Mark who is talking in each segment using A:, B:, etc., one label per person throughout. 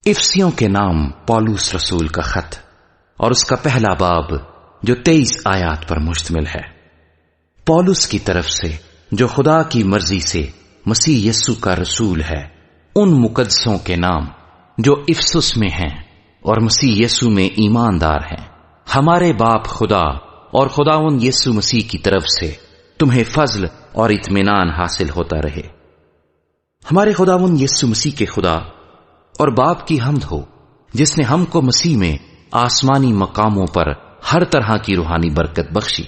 A: افسیوں کے نام پولوس رسول کا خط اور اس کا پہلا باب جو 23 آیات پر مشتمل ہے۔ پولوس کی طرف سے جو خدا کی مرضی سے مسیح یسو کا رسول ہے، ان مقدسوں کے نام جو افسس میں ہیں اور مسیح یسو میں ایماندار ہیں، ہمارے باپ خدا اور خداوند یسوع مسیح کی طرف سے تمہیں فضل اور اطمینان حاصل ہوتا رہے۔ ہمارے خداوند یسوع مسیح کے خدا اور باپ کی حمد ہو، جس نے ہم کو مسیح میں آسمانی مقاموں پر ہر طرح کی روحانی برکت بخشی،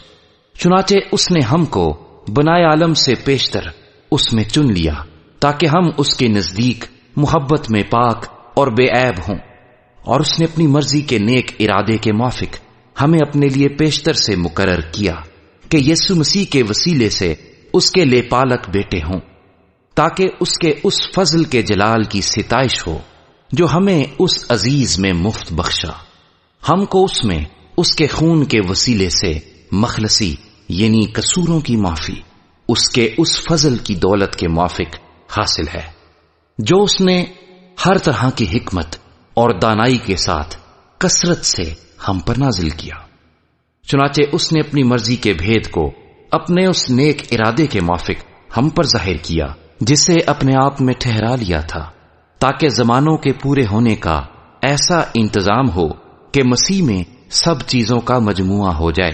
A: چنانچہ اس نے ہم کو بنائے عالم سے پیشتر اس میں چن لیا تاکہ ہم اس کے نزدیک محبت میں پاک اور بے عیب ہوں، اور اس نے اپنی مرضی کے نیک ارادے کے موافق ہمیں اپنے لیے پیشتر سے مقرر کیا کہ یسوع مسیح کے وسیلے سے اس کے لے پالک بیٹے ہوں، تاکہ اس کے اس فضل کے جلال کی ستائش ہو جو ہمیں اس عزیز میں مفت بخشا، ہم کو اس میں اس کے خون کے وسیلے سے مخلصی یعنی قصوروں کی معافی اس کے اس فضل کی دولت کے موافق حاصل ہے جو اس نے ہر طرح کی حکمت اور دانائی کے ساتھ کثرت سے ہم پر نازل کیا۔ چنانچہ اس نے اپنی مرضی کے بھید کو اپنے اس نیک ارادے کے موافق ہم پر ظاہر کیا جسے اپنے آپ میں ٹھہرا لیا تھا، تاکہ زمانوں کے پورے ہونے کا ایسا انتظام ہو کہ مسیح میں سب چیزوں کا مجموعہ ہو جائے،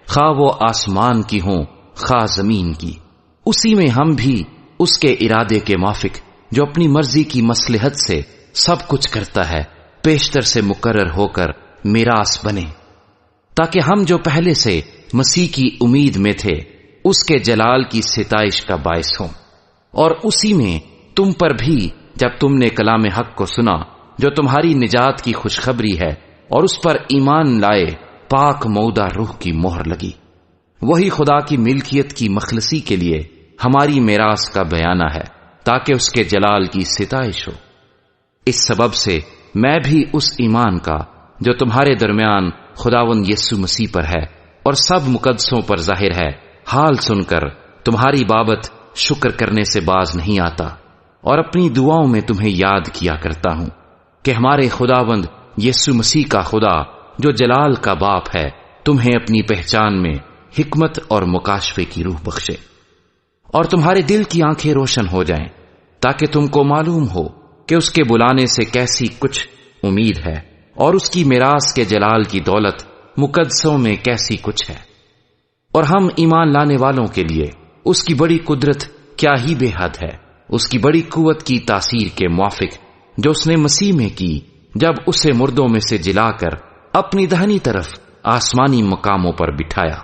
A: خواہ وہ آسمان کی ہوں خواہ زمین کی۔ اسی میں ہم بھی اس کے ارادے کے موافق جو اپنی مرضی کی مصلحت سے سب کچھ کرتا ہے پیشتر سے مقرر ہو کر میراث بنے، تاکہ ہم جو پہلے سے مسیح کی امید میں تھے اس کے جلال کی ستائش کا باعث ہوں۔ اور اسی میں تم پر بھی جب تم نے کلام حق کو سنا جو تمہاری نجات کی خوشخبری ہے اور اس پر ایمان لائے، پاک مودہ روح کی مہر لگی، وہی خدا کی ملکیت کی مخلصی کے لیے ہماری میراث کا بیانہ ہے، تاکہ اس کے جلال کی ستائش ہو۔ اس سبب سے میں بھی اس ایمان کا جو تمہارے درمیان خداوند یسوع مسیح پر ہے اور سب مقدسوں پر ظاہر ہے، حال سن کر تمہاری بابت شکر کرنے سے باز نہیں آتا، اور اپنی دعاؤں میں تمہیں یاد کیا کرتا ہوں کہ ہمارے خداوند یسوع مسیح کا خدا جو جلال کا باپ ہے تمہیں اپنی پہچان میں حکمت اور مکاشفے کی روح بخشے، اور تمہارے دل کی آنکھیں روشن ہو جائیں، تاکہ تم کو معلوم ہو کہ اس کے بلانے سے کیسی کچھ امید ہے، اور اس کی میراث کے جلال کی دولت مقدسوں میں کیسی کچھ ہے، اور ہم ایمان لانے والوں کے لیے اس کی بڑی قدرت کیا ہی بے حد ہے، اس کی بڑی قوت کی تاثیر کے موافق جو اس نے مسیح میں کی جب اسے مردوں میں سے جلا کر اپنی دہنی طرف آسمانی مقاموں پر بٹھایا،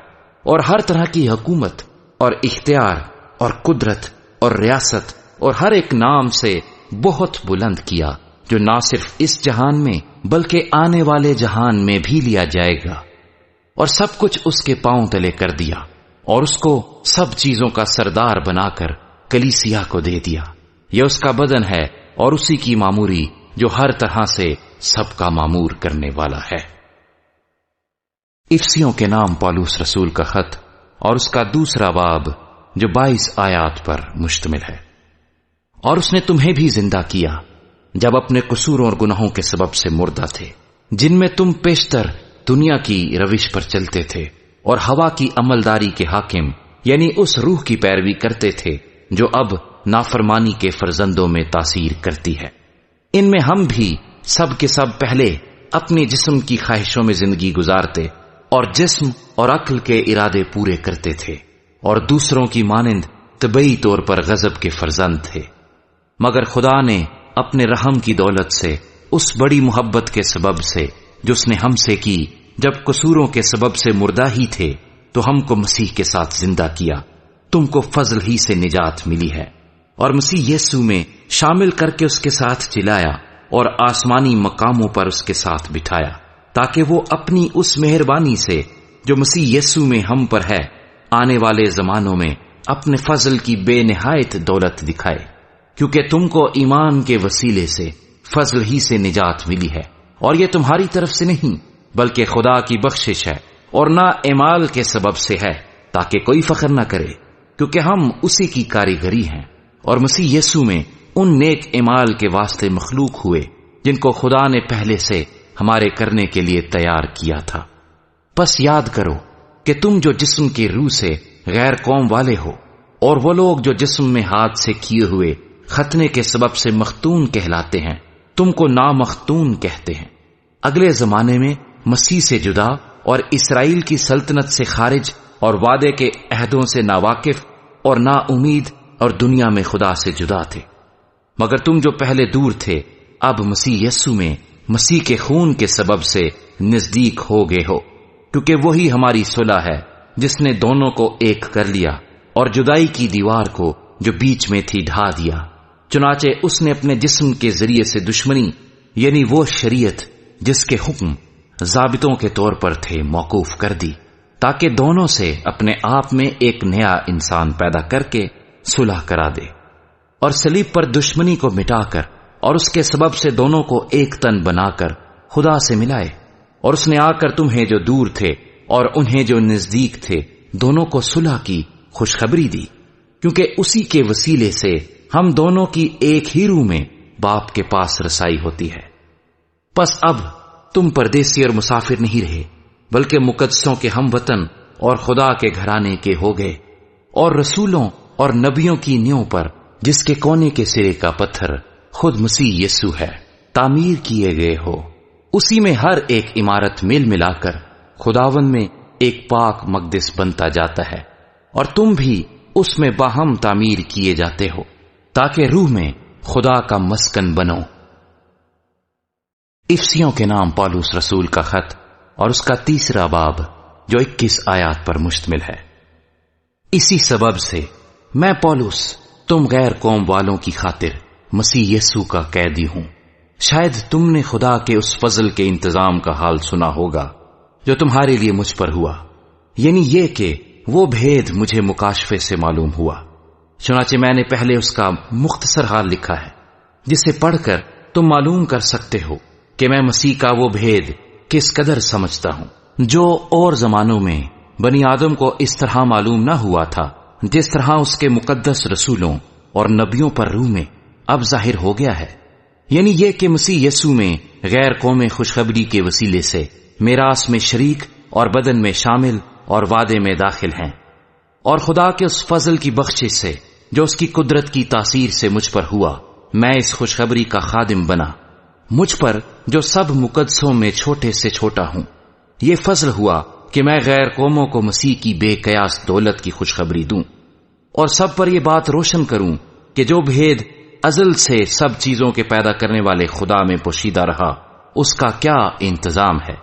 A: اور ہر طرح کی حکومت اور اختیار اور قدرت اور ریاست اور ہر ایک نام سے بہت بلند کیا، جو نہ صرف اس جہان میں بلکہ آنے والے جہان میں بھی لیا جائے گا، اور سب کچھ اس کے پاؤں تلے کر دیا، اور اس کو سب چیزوں کا سردار بنا کر کلیسیا کو دے دیا۔ یہ اس کا بدن ہے اور اسی کی معموری جو ہر طرح سے سب کا معمور کرنے والا ہے۔ افسیوں کے نام پولوس رسول کا خط اور اس کا دوسرا باب جو 22 آیات پر مشتمل ہے۔ اور اس نے تمہیں بھی زندہ کیا جب اپنے قصوروں اور گناہوں کے سبب سے مردہ تھے، جن میں تم پیشتر دنیا کی روش پر چلتے تھے اور ہوا کی عملداری کے حاکم یعنی اس روح کی پیروی کرتے تھے جو اب نافرمانی کے فرزندوں میں تاثیر کرتی ہے۔ ان میں ہم بھی سب کے سب پہلے اپنی جسم کی خواہشوں میں زندگی گزارتے اور جسم اور عقل کے ارادے پورے کرتے تھے، اور دوسروں کی مانند طبعی طور پر غضب کے فرزند تھے، مگر خدا نے اپنے رحم کی دولت سے اس بڑی محبت کے سبب سے جو اس نے ہم سے کی جب قصوروں کے سبب سے مردہ ہی تھے تو ہم کو مسیح کے ساتھ زندہ کیا۔ تم کو فضل ہی سے نجات ملی ہے، اور مسیح یسوع میں شامل کر کے اس کے ساتھ جلایا اور آسمانی مقاموں پر اس کے ساتھ بٹھایا، تاکہ وہ اپنی اس مہربانی سے جو مسیح یسوع میں ہم پر ہے آنے والے زمانوں میں اپنے فضل کی بے نہایت دولت دکھائے، کیونکہ تم کو ایمان کے وسیلے سے فضل ہی سے نجات ملی ہے، اور یہ تمہاری طرف سے نہیں بلکہ خدا کی بخشش ہے، اور نہ اعمال کے سبب سے ہے، تاکہ کوئی فخر نہ کرے، کیونکہ ہم اسی کی کاریگری ہیں اور مسیح یسوع میں ان نیک اعمال کے واسطے مخلوق ہوئے جن کو خدا نے پہلے سے ہمارے کرنے کے لیے تیار کیا تھا۔ پس یاد کرو کہ تم جو جسم کی روح سے غیر قوم والے ہو، اور وہ لوگ جو جسم میں ہاتھ سے کیے ہوئے ختنے کے سبب سے مختون کہلاتے ہیں، تم کو نامختون کہتے ہیں۔ اگلے زمانے میں مسیح سے جدا اور اسرائیل کی سلطنت سے خارج اور وعدے کے عہدوں سے ناواقف اور نا امید اور دنیا میں خدا سے جدا تھے، مگر تم جو پہلے دور تھے اب مسیح یسوع میں مسیح کے خون کے سبب سے نزدیک ہو گئے ہو، کیونکہ وہی ہماری صلح ہے جس نے دونوں کو ایک کر لیا اور جدائی کی دیوار کو جو بیچ میں تھی ڈھا دیا۔ چنانچہ اس نے اپنے جسم کے ذریعے سے دشمنی یعنی وہ شریعت جس کے حکم ضابطوں کے طور پر تھے موقوف کر دی، تاکہ دونوں سے اپنے آپ میں ایک نیا انسان پیدا کر کے صلح کرا دے، اور صلیب پر دشمنی کو مٹا کر اور اس کے سبب سے دونوں کو ایک تن بنا کر خدا سے ملائے۔ اور اس نے آ کر تمہیں جو دور تھے اور انہیں جو نزدیک تھے دونوں کو صلح کی خوشخبری دی، کیونکہ اسی کے وسیلے سے ہم دونوں کی ایک ہی روح میں باپ کے پاس رسائی ہوتی ہے۔ پس اب تم پردیسی اور مسافر نہیں رہے، بلکہ مقدسوں کے ہم وطن اور خدا کے گھرانے کے ہو گئے، اور رسولوں اور نبیوں کی نیوں پر جس کے کونے کے سرے کا پتھر خود مسیح یسوع ہے تعمیر کیے گئے ہو۔ اسی میں ہر ایک عمارت مل ملا کر خداوند میں ایک پاک مقدس بنتا جاتا ہے، اور تم بھی اس میں باہم تعمیر کیے جاتے ہو تاکہ روح میں خدا کا مسکن بنو۔ افسیوں کے نام پالوس رسول کا خط اور اس کا 3 باب جو 21 آیات پر مشتمل ہے۔ اسی سبب سے میں پالوس تم غیر قوم والوں کی خاطر مسیح یسوع کا قیدی ہوں۔ شاید تم نے خدا کے اس فضل کے انتظام کا حال سنا ہوگا جو تمہارے لیے مجھ پر ہوا، یعنی یہ کہ وہ بھید مجھے مکاشفے سے معلوم ہوا۔ چنانچہ میں نے پہلے اس کا مختصر حال لکھا ہے، جسے پڑھ کر تم معلوم کر سکتے ہو کہ میں مسیح کا وہ بھید کس قدر سمجھتا ہوں، جو اور زمانوں میں بنی آدم کو اس طرح معلوم نہ ہوا تھا جس طرح اس کے مقدس رسولوں اور نبیوں پر روح میں اب ظاہر ہو گیا ہے، یعنی یہ کہ مسیح یسوع میں غیر قومیں خوشخبری کے وسیلے سے میراث میں شریک اور بدن میں شامل اور وعدے میں داخل ہیں، اور خدا کے اس فضل کی بخشش سے جو اس کی قدرت کی تاثیر سے مجھ پر ہوا، میں اس خوشخبری کا خادم بنا، مجھ پر جو سب مقدسوں میں چھوٹے سے چھوٹا ہوں۔ یہ فضل ہوا کہ میں غیر قوموں کو مسیح کی بے قیاس دولت کی خوشخبری دوں، اور سب پر یہ بات روشن کروں کہ جو بھید ازل سے سب چیزوں کے پیدا کرنے والے خدا میں پوشیدہ رہا، اس کا کیا انتظام ہے،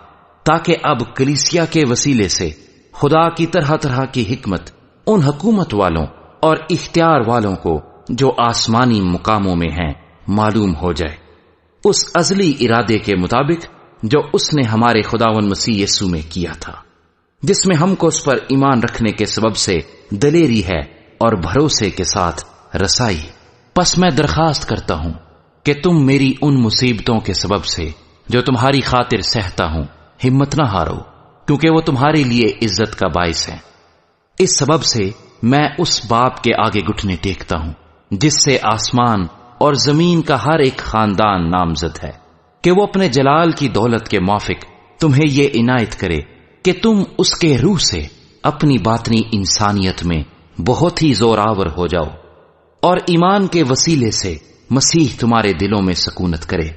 A: تاکہ اب کلیسیا کے وسیلے سے خدا کی طرح طرح کی حکمت ان حکومت والوں اور اختیار والوں کو جو آسمانی مقاموں میں ہیں معلوم ہو جائے، اس ازلی ارادے کے مطابق جو اس نے ہمارے خداوند مسیح یسوع میں کیا تھا، جس میں ہم کو اس پر ایمان رکھنے کے سبب سے دلیری ہے اور بھروسے کے ساتھ رسائی۔ پس میں درخواست کرتا ہوں کہ تم میری ان مصیبتوں کے سبب سے جو تمہاری خاطر سہتا ہوں ہمت نہ ہارو، کیونکہ وہ تمہارے لیے عزت کا باعث ہے۔ اس سبب سے میں اس باپ کے آگے گھٹنے ٹیکتا ہوں جس سے آسمان اور زمین کا ہر ایک خاندان نامزد ہے، کہ وہ اپنے جلال کی دولت کے موافق تمہیں یہ عنایت کرے کہ تم اس کے روح سے اپنی باطنی انسانیت میں بہت ہی زوراور ہو جاؤ، اور ایمان کے وسیلے سے مسیح تمہارے دلوں میں سکونت کرے،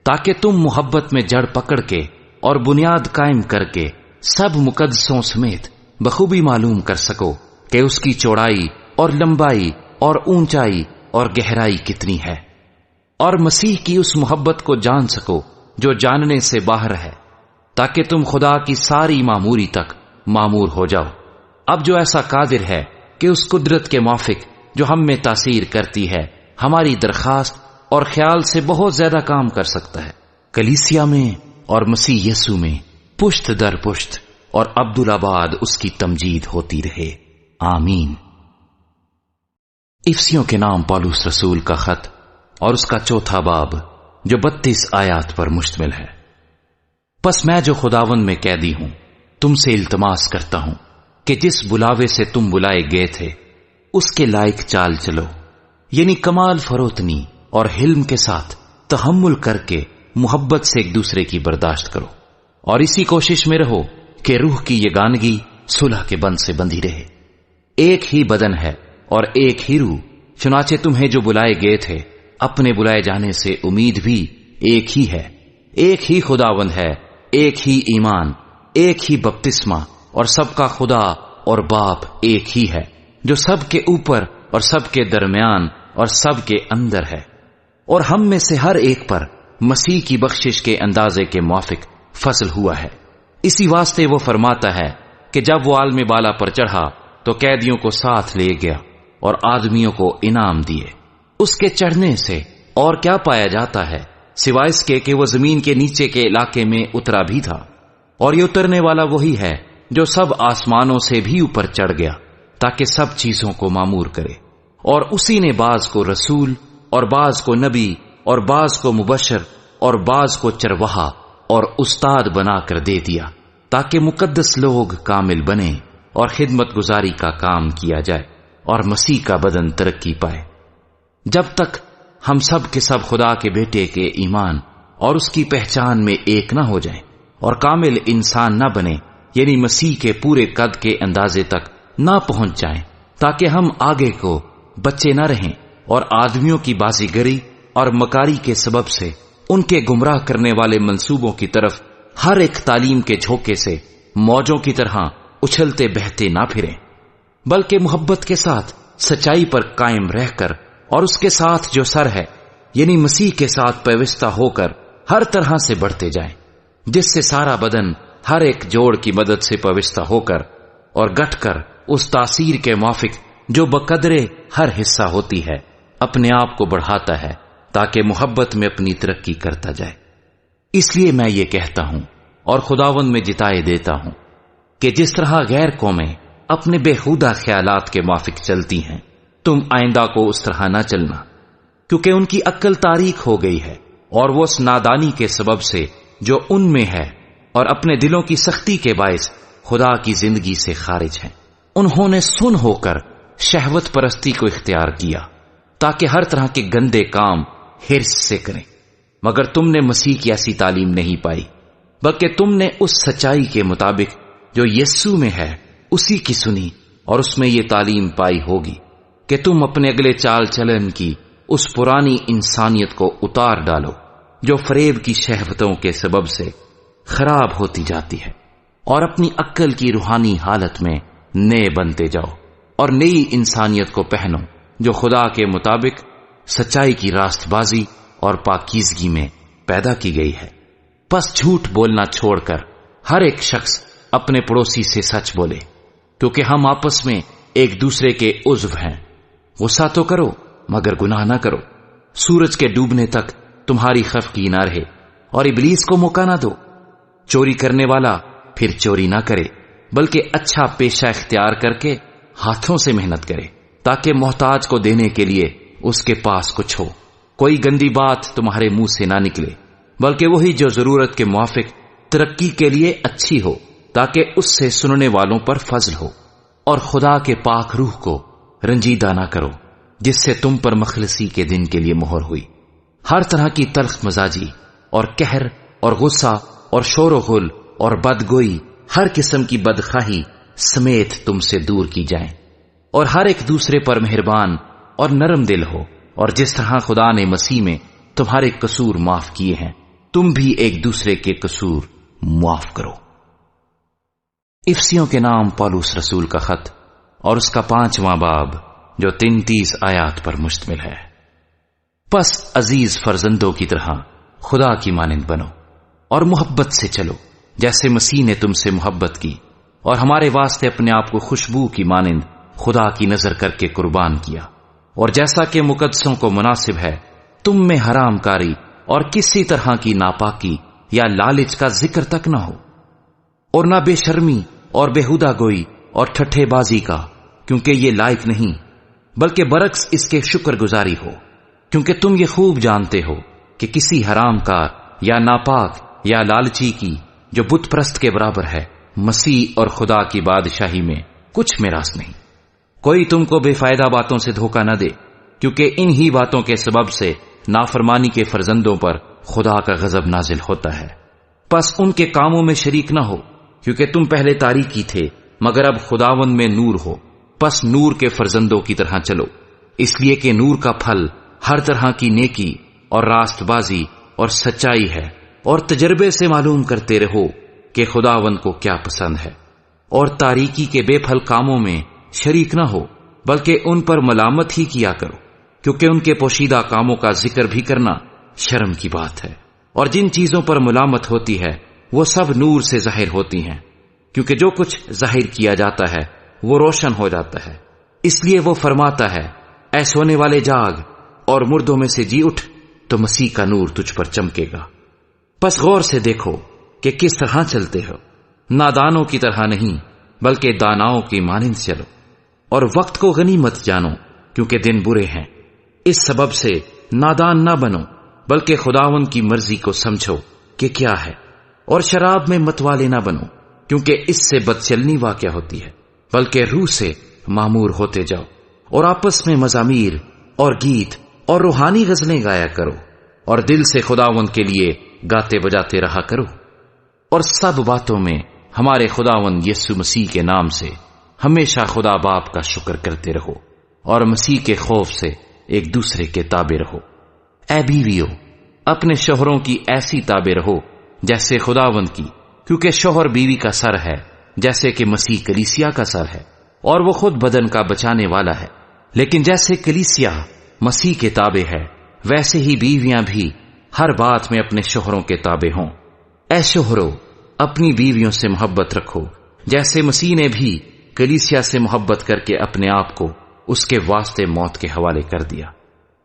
A: تاکہ تم محبت میں جڑ پکڑ کے اور بنیاد قائم کر کے سب مقدسوں سمیت بخوبی معلوم کر سکو کہ اس کی چوڑائی اور لمبائی اور اونچائی اور گہرائی کتنی ہے، اور مسیح کی اس محبت کو جان سکو جو جاننے سے باہر ہے، تاکہ تم خدا کی ساری معموری تک معمور ہو جاؤ۔ اب جو ایسا قادر ہے کہ اس قدرت کے موافق جو ہم میں تاثیر کرتی ہے ہماری درخواست اور خیال سے بہت زیادہ کام کر سکتا ہے، کلیسیا میں اور مسیح یسوع میں پشت در پشت اور عبدالآباد اس کی تمجید ہوتی رہے، آمین۔ افسیوں کے نام پالوس رسول کا خط اور اس کا 4 باب جو 32 آیات پر مشتمل ہے۔ پس میں جو خداوند میں قیدی ہوں تم سے التماس کرتا ہوں کہ جس بلاوے سے تم بلائے گئے تھے اس کے لائق چال چلو، یعنی کمال فروتنی اور حلم کے ساتھ تحمل کر کے محبت سے ایک دوسرے کی برداشت کرو، اور اسی کوشش میں رہو کہ روح کی یگانگی صلح کے بند سے بندھی رہے۔ ایک ہی بدن ہے اور ایک ہی روح، چنانچہ تمہیں جو بلائے گئے تھے اپنے بلائے جانے سے امید بھی ایک ہی ہے۔ ایک ہی خداوند ہے، ایک ہی ایمان، ایک ہی بپتسمہ، اور سب کا خدا اور باپ ایک ہی ہے، جو سب کے اوپر اور سب کے درمیان اور سب کے اندر ہے، اور ہم میں سے ہر ایک پر مسیح کی بخشش کے اندازے کے موافق فضل ہوا ہے۔ اسی واسطے وہ فرماتا ہے کہ جب وہ عالم بالا پر چڑھا تو قیدیوں کو ساتھ لے گیا اور آدمیوں کو انعام دیے۔ اس کے چڑھنے سے اور کیا پایا جاتا ہے سوائے اس کے کہ وہ زمین کے نیچے کے علاقے میں اترا بھی تھا، اور یہ اترنے والا وہی ہے جو سب آسمانوں سے بھی اوپر چڑھ گیا تاکہ سب چیزوں کو معمور کرے۔ اور اسی نے بعض کو رسول اور بعض کو نبی اور بعض کو مبشر اور بعض کو چرواہا اور استاد بنا کر دے دیا، تاکہ مقدس لوگ کامل بنیں اور خدمت گزاری کا کام کیا جائے اور مسیح کا بدن ترقی پائے، جب تک ہم سب کے سب خدا کے بیٹے کے ایمان اور اس کی پہچان میں ایک نہ ہو جائیں اور کامل انسان نہ بنے، یعنی مسیح کے پورے قد کے اندازے تک نہ پہنچ جائیں، تاکہ ہم آگے کو بچے نہ رہیں اور آدمیوں کی بازی گری اور مکاری کے سبب سے ان کے گمراہ کرنے والے منصوبوں کی طرف ہر ایک تعلیم کے جھونکے سے موجوں کی طرح اچھلتے بہتے نہ پھریں، بلکہ محبت کے ساتھ سچائی پر قائم رہ کر اور اس کے ساتھ جو سر ہے یعنی مسیح کے ساتھ پیوستہ ہو کر ہر طرح سے بڑھتے جائیں، جس سے سارا بدن ہر ایک جوڑ کی مدد سے پیوستہ ہو کر اور گٹھ کر اس تاثیر کے موافق جو بقدرے ہر حصہ ہوتی ہے اپنے آپ کو بڑھاتا ہے، تاکہ محبت میں اپنی ترقی کرتا جائے۔ اس لیے میں یہ کہتا ہوں اور خداوند میں جتائے دیتا ہوں کہ جس طرح غیر قومیں اپنے بےہودہ خیالات کے موافق چلتی ہیں، تم آئندہ کو اس طرح نہ چلنا، کیونکہ ان کی عقل تاریک ہو گئی ہے، اور وہ اس نادانی کے سبب سے جو ان میں ہے اور اپنے دلوں کی سختی کے باعث خدا کی زندگی سے خارج ہیں۔ انہوں نے سن ہو کر شہوت پرستی کو اختیار کیا تاکہ ہر طرح کے گندے کام حرص سے کریں، مگر تم نے مسیح کی ایسی تعلیم نہیں پائی، بلکہ تم نے اس سچائی کے مطابق جو یسوع میں ہے اسی کی سنی، اور اس میں یہ تعلیم پائی ہوگی کہ تم اپنے اگلے چال چلن کی اس پرانی انسانیت کو اتار ڈالو جو فریب کی شہوتوں کے سبب سے خراب ہوتی جاتی ہے، اور اپنی عقل کی روحانی حالت میں نئے بنتے جاؤ اور نئی انسانیت کو پہنو جو خدا کے مطابق سچائی کی راست بازی اور پاکیزگی میں پیدا کی گئی ہے۔ پس جھوٹ بولنا چھوڑ کر ہر ایک شخص اپنے پڑوسی سے سچ بولے، کیونکہ ہم آپس میں ایک دوسرے کے عضو ہیں۔ غصہ تو کرو مگر گناہ نہ کرو، سورج کے ڈوبنے تک تمہاری خفگی نہ رہے، اور ابلیس کو موقع نہ دو۔ چوری کرنے والا پھر چوری نہ کرے، بلکہ اچھا پیشہ اختیار کر کے ہاتھوں سے محنت کرے، تاکہ محتاج کو دینے کے لیے اس کے پاس کچھ ہو۔ کوئی گندی بات تمہارے منہ سے نہ نکلے، بلکہ وہی جو ضرورت کے موافق ترقی کے لیے اچھی ہو، تاکہ اس سے سننے والوں پر فضل ہو۔ اور خدا کے پاک روح کو رنجیدہ نہ کرو، جس سے تم پر مخلصی کے دن کے لیے مہر ہوئی۔ ہر طرح کی تلخ مزاجی اور قہر اور غصہ اور شور و غل اور بدگوئی، ہر قسم کی بدخواہی سمیت تم سے دور کی جائیں، اور ہر ایک دوسرے پر مہربان اور نرم دل ہو، اور جس طرح خدا نے مسیح میں تمہارے قصور معاف کیے ہیں، تم بھی ایک دوسرے کے قصور معاف کرو۔ افسیوں کے نام پولس رسول کا خط اور اس کا 5واں باب جو 33 آیات پر مشتمل ہے۔ پس عزیز فرزندوں کی طرح خدا کی مانند بنو اور محبت سے چلو، جیسے مسیح نے تم سے محبت کی اور ہمارے واسطے اپنے آپ کو خوشبو کی مانند خدا کی نظر کر کے قربان کیا، اور جیسا کہ مقدسوں کو مناسب ہے تم میں حرام کاری اور کسی طرح کی ناپاکی یا لالچ کا ذکر تک نہ ہو، اور نہ بے شرمی اور بےہودہ گوئی اور ٹھٹھے بازی کا، کیونکہ یہ لائق نہیں، بلکہ برعکس اس کے شکر گزاری ہو، کیونکہ تم یہ خوب جانتے ہو کہ کسی حرام کار یا ناپاک یا لالچی کی جو بت پرست کے برابر ہے مسیح اور خدا کی بادشاہی میں کچھ میراث نہیں۔ کوئی تم کو بے فائدہ باتوں سے دھوکہ نہ دے، کیونکہ ان ہی باتوں کے سبب سے نافرمانی کے فرزندوں پر خدا کا غضب نازل ہوتا ہے۔ پس ان کے کاموں میں شریک نہ ہو، کیونکہ تم پہلے تاریکی تھے مگر اب خداوند میں نور ہو، پس نور کے فرزندوں کی طرح چلو، اس لیے کہ نور کا پھل ہر طرح کی نیکی اور راست بازی اور سچائی ہے، اور تجربے سے معلوم کرتے رہو کہ خداوند کو کیا پسند ہے، اور تاریکی کے بے پھل کاموں میں شریک نہ ہو بلکہ ان پر ملامت ہی کیا کرو، کیونکہ ان کے پوشیدہ کاموں کا ذکر بھی کرنا شرم کی بات ہے، اور جن چیزوں پر ملامت ہوتی ہے وہ سب نور سے ظاہر ہوتی ہیں، کیونکہ جو کچھ ظاہر کیا جاتا ہے وہ روشن ہو جاتا ہے۔ اس لیے وہ فرماتا ہے، اے سونے والے جاگ اور مردوں میں سے جی اٹھ، تو مسیح کا نور تجھ پر چمکے گا۔ پس غور سے دیکھو کہ کس طرح چلتے ہو، نادانوں کی طرح نہیں بلکہ داناؤں کی مانند چلو، اور وقت کو غنیمت جانو کیونکہ دن برے ہیں۔ اس سبب سے نادان نہ بنو بلکہ خداوند کی مرضی کو سمجھو کہ کیا ہے، اور شراب میں متوالے نہ بنو کیونکہ اس سے بدچلنی واقع ہوتی ہے، بلکہ روح سے معمور ہوتے جاؤ، اور آپس میں مزامیر اور گیت اور روحانی غزلیں گایا کرو، اور دل سے خداوند کے لیے گاتے بجاتے رہا کرو، اور سب باتوں میں ہمارے خداوند یسوع مسیح کے نام سے ہمیشہ خدا باپ کا شکر کرتے رہو، اور مسیح کے خوف سے ایک دوسرے کے تابع رہو۔ اے بیویو، اپنے شوہروں کی ایسی تابع رہو جیسے خداوند کی، کیونکہ شوہر بیوی کا سر ہے جیسے کہ مسیح کلیسیا کا سر ہے، اور وہ خود بدن کا بچانے والا ہے۔ لیکن جیسے کلیسیا مسیح کے تابع ہے ویسے ہی بیویاں بھی ہر بات میں اپنے شوہروں کے تابع ہوں۔ اے شوہرو، اپنی بیویوں سے محبت رکھو جیسے مسیح نے بھی کلیسیا سے محبت کر کے اپنے آپ کو اس کے واسطے موت کے حوالے کر دیا،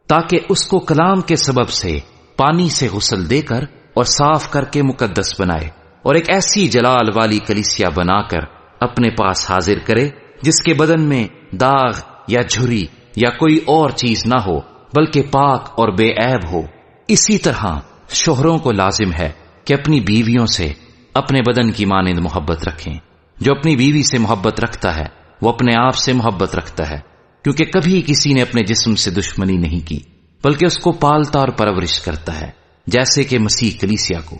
A: تاکہ اس کو کلام کے سبب سے پانی سے غسل دے کر اور صاف کر کے مقدس بنائے، اور ایک ایسی جلال والی کلیسیا بنا کر اپنے پاس حاضر کرے جس کے بدن میں داغ یا جھری یا کوئی اور چیز نہ ہو بلکہ پاک اور بے عیب ہو۔ اسی طرح شوہروں کو لازم ہے کہ اپنی بیویوں سے اپنے بدن کی مانند محبت رکھیں۔ جو اپنی بیوی سے محبت رکھتا ہے وہ اپنے آپ سے محبت رکھتا ہے، کیونکہ کبھی کسی نے اپنے جسم سے دشمنی نہیں کی بلکہ اس کو پالتا اور پرورش کرتا ہے، جیسے کہ مسیح کلیسیا کو،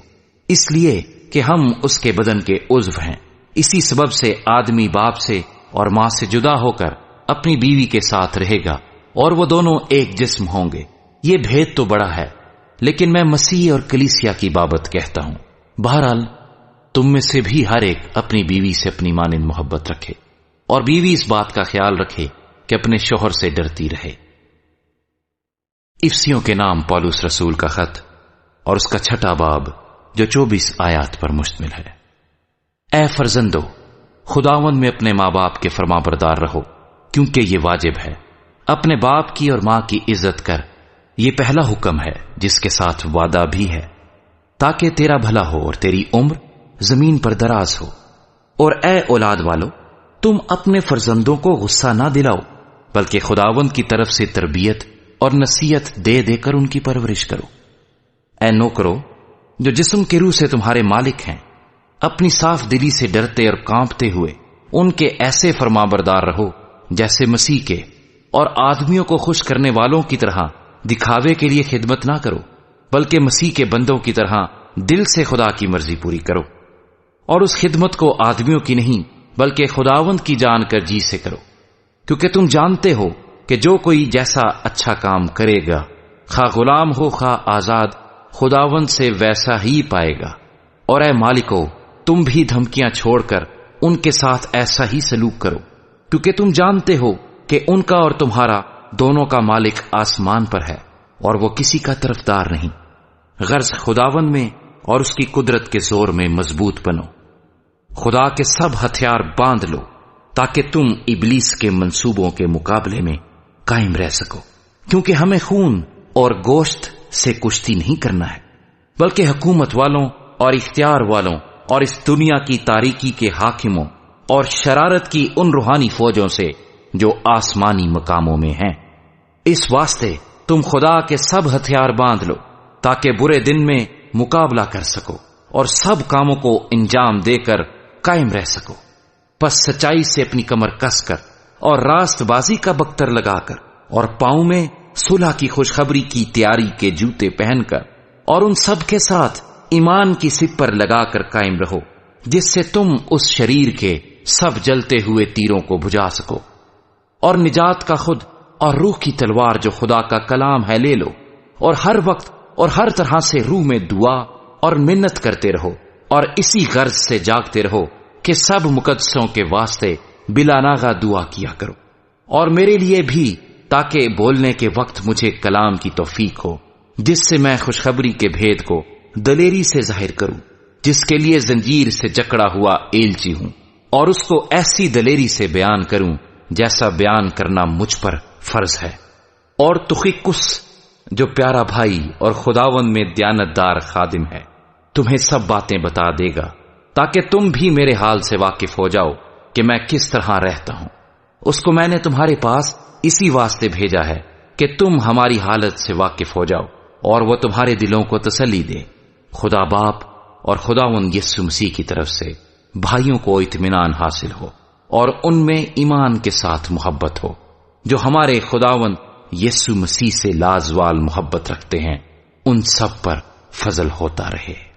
A: اس لیے کہ ہم اس کے بدن کے عضو ہیں۔ اسی سبب سے آدمی باپ سے اور ماں سے جدا ہو کر اپنی بیوی کے ساتھ رہے گا، اور وہ دونوں ایک جسم ہوں گے۔ یہ بھید تو بڑا ہے، لیکن میں مسیح اور کلیسیا کی بابت کہتا ہوں۔ بہرحال تم میں سے بھی ہر ایک اپنی بیوی سے اپنی مانند محبت رکھے، اور بیوی اس بات کا خیال رکھے کہ اپنے شوہر سے ڈرتی رہے۔ افسیوں کے نام پولس رسول کا خط اور اس کا 6 باب جو 24 آیات پر مشتمل ہے۔ اے فرزندو، خداوند میں اپنے ماں باپ کے فرما بردار رہو، کیونکہ یہ واجب ہے۔ اپنے باپ کی اور ماں کی عزت کر، یہ پہلا حکم ہے جس کے ساتھ وعدہ بھی ہے، تاکہ تیرا بھلا ہو اور تیری عمر زمین پر دراز ہو۔ اور اے اولاد والو، تم اپنے فرزندوں کو غصہ نہ دلاؤ بلکہ خداوند کی طرف سے تربیت اور نصیحت دے دے کر ان کی پرورش کرو۔ اے نوکرو، جو جسم کے روح سے تمہارے مالک ہیں، اپنی صاف دلی سے ڈرتے اور کانپتے ہوئے ان کے ایسے فرما بردار رہو جیسے مسیح کے، اور آدمیوں کو خوش کرنے والوں کی طرح دکھاوے کے لیے خدمت نہ کرو بلکہ مسیح کے بندوں کی طرح دل سے خدا کی مرضی پوری کرو، اور اس خدمت کو آدمیوں کی نہیں بلکہ خداوند کی جان کر جی سے کرو، کیونکہ تم جانتے ہو کہ جو کوئی جیسا اچھا کام کرے گا، خواہ غلام ہو خواہ آزاد، خداوند سے ویسا ہی پائے گا۔ اور اے مالکو، تم بھی دھمکیاں چھوڑ کر ان کے ساتھ ایسا ہی سلوک کرو، کیونکہ تم جانتے ہو کہ ان کا اور تمہارا دونوں کا مالک آسمان پر ہے، اور وہ کسی کا طرفدار نہیں۔ غرض خداوند میں اور اس کی قدرت کے زور میں مضبوط بنو، خدا کے سب ہتھیار باندھ لو، تاکہ تم ابلیس کے منصوبوں کے مقابلے میں قائم رہ سکو، کیونکہ ہمیں خون اور گوشت سے کشتی نہیں کرنا ہے، بلکہ حکومت والوں اور اختیار والوں اور اس دنیا کی تاریکی کے حاکموں اور شرارت کی ان روحانی فوجوں سے جو آسمانی مقاموں میں ہیں۔ اس واسطے تم خدا کے سب ہتھیار باندھ لو تاکہ برے دن میں مقابلہ کر سکو اور سب کاموں کو انجام دے کر قائم رہ سکو۔ پس سچائی سے اپنی کمر کس کر اور راست بازی کا بختر لگا کر اور پاؤں میں صلح کی خوشخبری کی تیاری کے جوتے پہن کر اور ان سب کے ساتھ ایمان کی سپ پر لگا کر قائم رہو جس سے تم اس شریر کے سب جلتے ہوئے تیروں کو بجھا سکو، اور نجات کا خود اور روح کی تلوار جو خدا کا کلام ہے لے لو، اور ہر وقت اور ہر طرح سے روح میں دعا اور منت کرتے رہو، اور اسی غرض سے جاگتے رہو کہ سب مقدسوں کے واسطے بلا ناغہ دعا کیا کرو، اور میرے لیے بھی تاکہ بولنے کے وقت مجھے کلام کی توفیق ہو، جس سے میں خوشخبری کے بھید کو دلیری سے ظاہر کروں، جس کے لیے زنجیر سے جکڑا ہوا ایلچی ہوں، اور اس کو ایسی دلیری سے بیان کروں جیسا بیان کرنا مجھ پر فرض ہے۔ اور تخیکس جو پیارا بھائی اور خداوند میں دیانتدار خادم ہے تمہیں سب باتیں بتا دے گا، تاکہ تم بھی میرے حال سے واقف ہو جاؤ کہ میں کس طرح رہتا ہوں۔ اس کو میں نے تمہارے پاس اسی واسطے بھیجا ہے کہ تم ہماری حالت سے واقف ہو جاؤ اور وہ تمہارے دلوں کو تسلی دے۔ خدا باپ اور خداوند یسوع مسیح کی طرف سے بھائیوں کو اطمینان حاصل ہو اور ان میں ایمان کے ساتھ محبت ہو، جو ہمارے خداوند یسوع مسیح سے لازوال محبت رکھتے ہیں، ان سب پر فضل ہوتا رہے۔